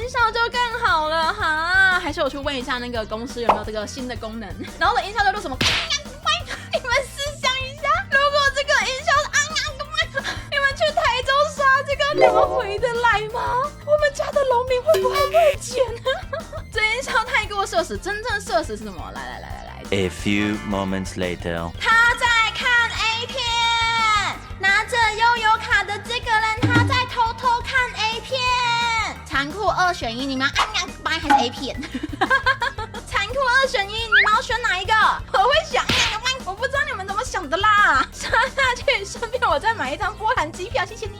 音效就更好了哈。还是我去问一下那个公司有没有这个新的功能，然后我的音效就录什么？你们试想一下，如果这个音效是你们去台中刷这个，你们回得来吗？我们家的农民会不会被剪？这音效太过社死，真正社死是什么？来。A few moments later， 他在看 A 片，拿着悠游卡的这个人，他在偷偷看 A 片。残酷2选1，你们要按8还是 A 片？残酷2选1，你们要选哪一个？我会选我不知道你们怎么想的啦。刷下去，顺便我再买一张波兰机票，谢谢你。